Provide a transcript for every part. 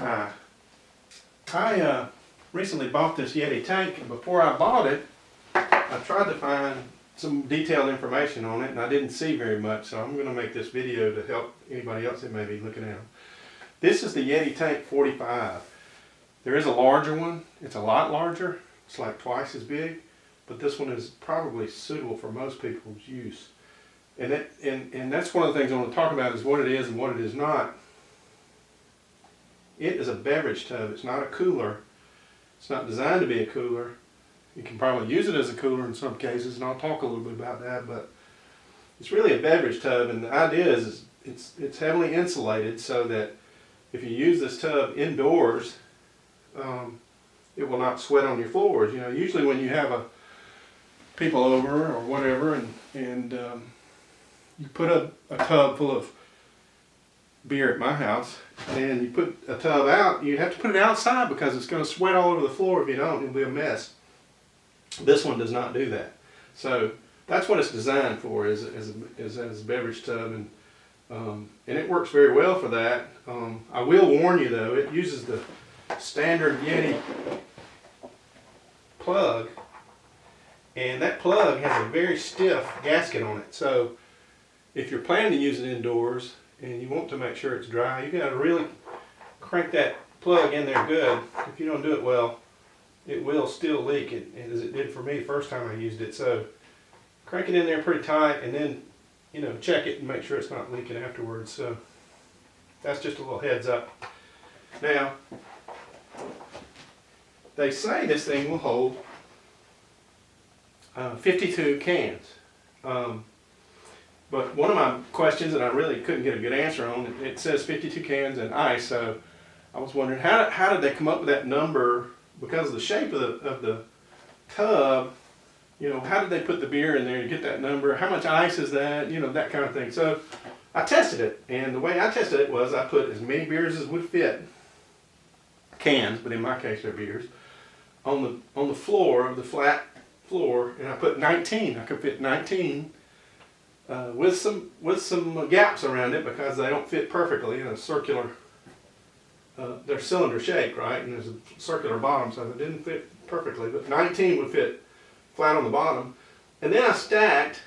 Hi. I recently bought this Yeti Tank, and before I bought it, I tried to find some detailed information on it, and I didn't see very much, so I'm going to make this video to help anybody else that may be looking at them. This is the Yeti Tank 45. There is a larger one. It's a lot larger. It's like twice as big, but this one is probably suitable for most people's use. And that's one of the things I want to talk about is what it is and what it is not. It is a beverage tub. It's not a cooler. It's not designed to be a cooler. You can probably use it as a cooler in some cases, and I'll talk a little bit about that, but it's really a beverage tub, and the idea is it's heavily insulated so that if you use this tub indoors, it will not sweat on your floors. You know, usually when you have people over or whatever, and you put a tub full of beer at my house, and you put a tub out, you have to put it outside because it's going to sweat all over the floor. If you don't, it'll be a mess. This one does not do that. So that's what it's designed for, is as a beverage tub, and it works very well for that. I will warn you though, it uses the standard Yeti plug, and that plug has a very stiff gasket on it. So if you're planning to use it indoors and you want to make sure it's dry, you got to really crank that plug in there good. If you don't do it well, it will still leak, as it did for me the first time I used it. So crank it in there pretty tight, and then check it and make sure it's not leaking afterwards. So that's just a little heads up. Now, they say this thing will hold 52 cans. But one of my questions that I really couldn't get a good answer on, it says 52 cans and ice. So I was wondering, how did they come up with that number? Because of the shape of the tub, how did they put the beer in there to get that number? How much ice is that? That kind of thing. So I tested it, and the way I tested it was I put as many beers as would fit, cans, but in my case they're beers, on the floor, of the flat floor, and I put 19. I could fit 19 with some gaps around it because they don't fit perfectly in a circular. They're cylinder shaped, right? And there's a circular bottom, so it didn't fit perfectly. But 19 would fit flat on the bottom. And then I stacked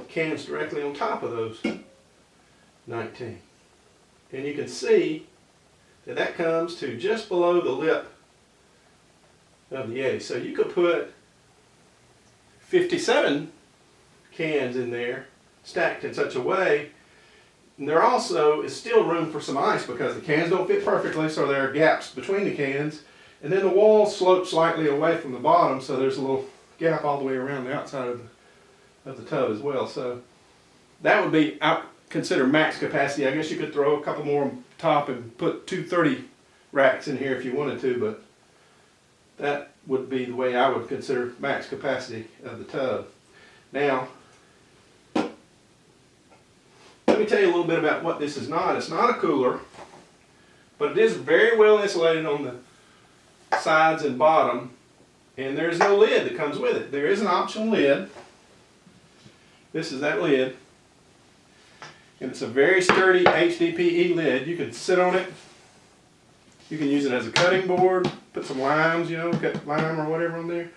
cans directly on top of those 19. And you can see that comes to just below the lip of the Yeti. So you could put 57 cans in there, stacked in such a way. And there also is still room for some ice because the cans don't fit perfectly, so there are gaps between the cans. And then the wall slopes slightly away from the bottom, so there's a little gap all the way around the outside of the tub as well. So that would be, I consider, max capacity. I guess you could throw a couple more on top and put 230 racks in here if you wanted to, but that would be the way I would consider max capacity of the tub. Now, let me tell you a little bit about what this is not. It's not a cooler, but it is very well insulated on the sides and bottom, and there's no lid that comes with it. There is an optional lid. This is that lid, and it's a very sturdy HDPE lid. You can sit on it. You can use it as a cutting board, put some limes, cut lime or whatever on there.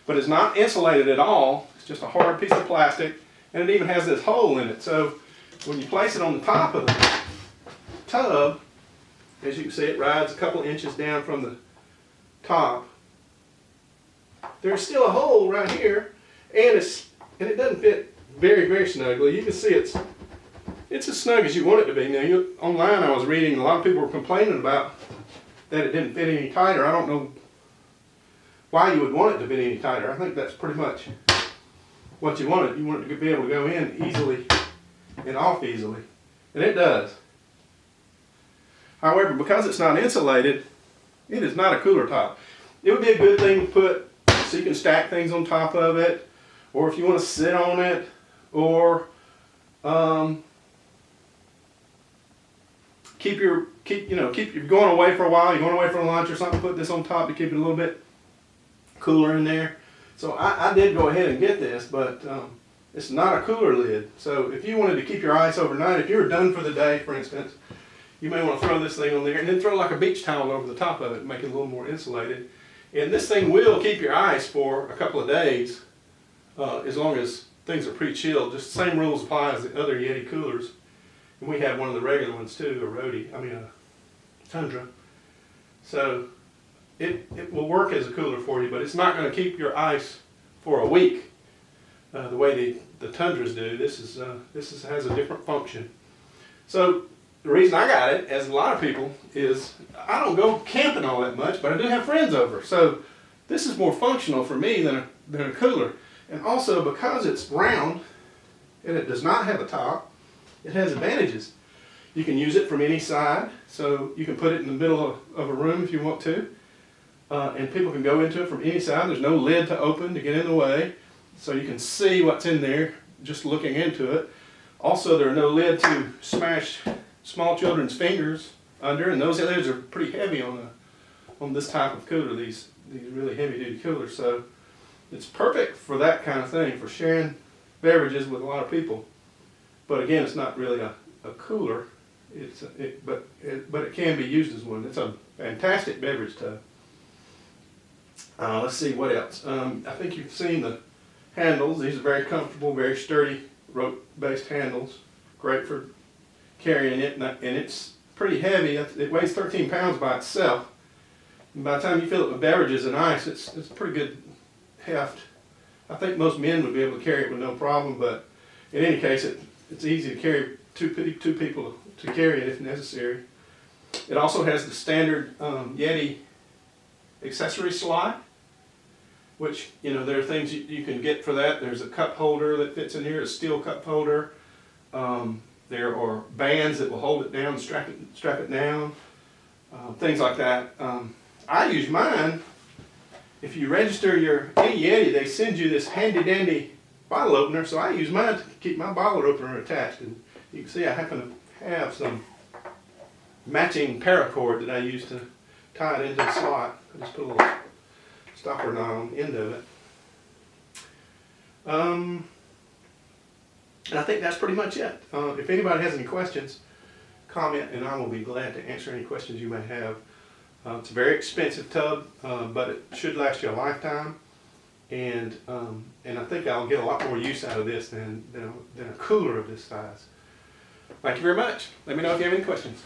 But it's not insulated at all. It's just a hard piece of plastic, and it even has this hole in it. So when you place it on the top of the tub, as you can see, it rides a couple inches down from the top. There's still a hole right here, and it doesn't fit very, very snugly. You can see it's as snug as you want it to be. Now, online I was reading, a lot of people were complaining about that it didn't fit any tighter. I don't know why you would want it to fit any tighter. I think that's pretty much what you want it. You want it to be able to go in easily and off easily, and it does. However, because it's not insulated, it is not a cooler top. It would be a good thing to put so you can stack things on top of it, or if you want to sit on it, or keep you're going away for a while, you're going away for lunch or something, put this on top to keep it a little bit cooler in there. So I did go ahead and get this, but it's not a cooler lid. So if you wanted to keep your ice overnight, if you were done for the day, for instance, you may want to throw this thing on there and then throw like a beach towel over the top of it and make it a little more insulated. And this thing will keep your ice for a couple of days, as long as things are pre-chilled. Just the same rules apply as the other Yeti coolers. And we have one of the regular ones too, a Tundra. So it will work as a cooler for you, but it's not going to keep your ice for a week the way the Tundras do. This has a different function. So the reason I got it, as a lot of people, is I don't go camping all that much, but I do have friends over. So this is more functional for me than a cooler. And also, because it's round and it does not have a top, it has advantages. You can use it from any side, so you can put it in the middle of a room if you want to. And people can go into it from any side. There's no lid to open to get in the way, so you can see what's in there just looking into it. Also, there's no lid to smash small children's fingers under, and those lids are pretty heavy on this type of cooler, these really heavy-duty coolers. So it's perfect for that kind of thing, for sharing beverages with a lot of people. But again, it's not really a cooler. But it can be used as one. It's a fantastic beverage tub. Let's see what else. I think you've seen the handles. These are very comfortable, very sturdy rope-based handles. Great for carrying it, and it's pretty heavy. It weighs 13 pounds by itself. And by the time you fill it with beverages and ice, it's pretty good heft. I think most men would be able to carry it with no problem, but in any case, it's easy to carry two people to carry it if necessary. It also has the standard Yeti accessory slot, which, there are things you can get for that. There's a cup holder that fits in here, a steel cup holder. There are bands that will hold it down, strap it down, things like that. I use mine. If you register your Yeti, they send you this handy-dandy bottle opener, so I use mine to keep my bottle opener attached. And you can see I happen to have some matching paracord that I use to tie it into the slot. I just put a little stopper knot on the end of it. And I think that's pretty much it. If anybody has any questions, comment, and I will be glad to answer any questions you may have. It's a very expensive tub, but it should last you a lifetime, and I think I'll get a lot more use out of this than a cooler of this size. Thank you very much. Let me know if you have any questions.